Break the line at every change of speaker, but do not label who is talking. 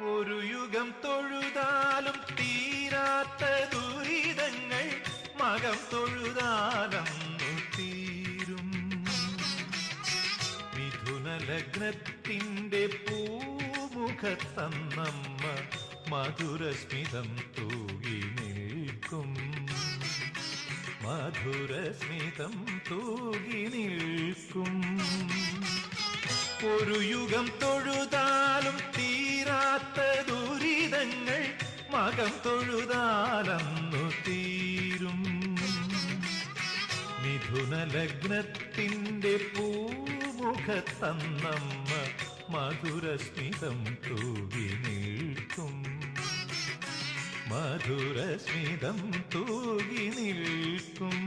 ഒരു യുഗം തൊഴുതാലും തീരാത്ത ദുരിതങ്ങൾ മകം തൊഴുതാലന്നു തീരും. മിഥുന ലഗ്നത്തിൻ്റെ പൂമുഖത്തന്നമ്മ മധുരസ്മിതം തൂകി നിൽക്കും. മധുരസ്മിതം തൂകി നിൽക്കും. ഒരു യുഗം തൊഴുതാലും തീരാത്ത ദുരിതങ്ങൾ മകം തൊഴുതാലന്നു തീരും. മിഥുന ലഗ്നത്തിൻ്റെ പൂമുഖത്തന്നമ്മ മധുരസ്മിതം തൂകി നിൽക്കും. മധുരസ്മിതം തൂകി നിൽക്കും.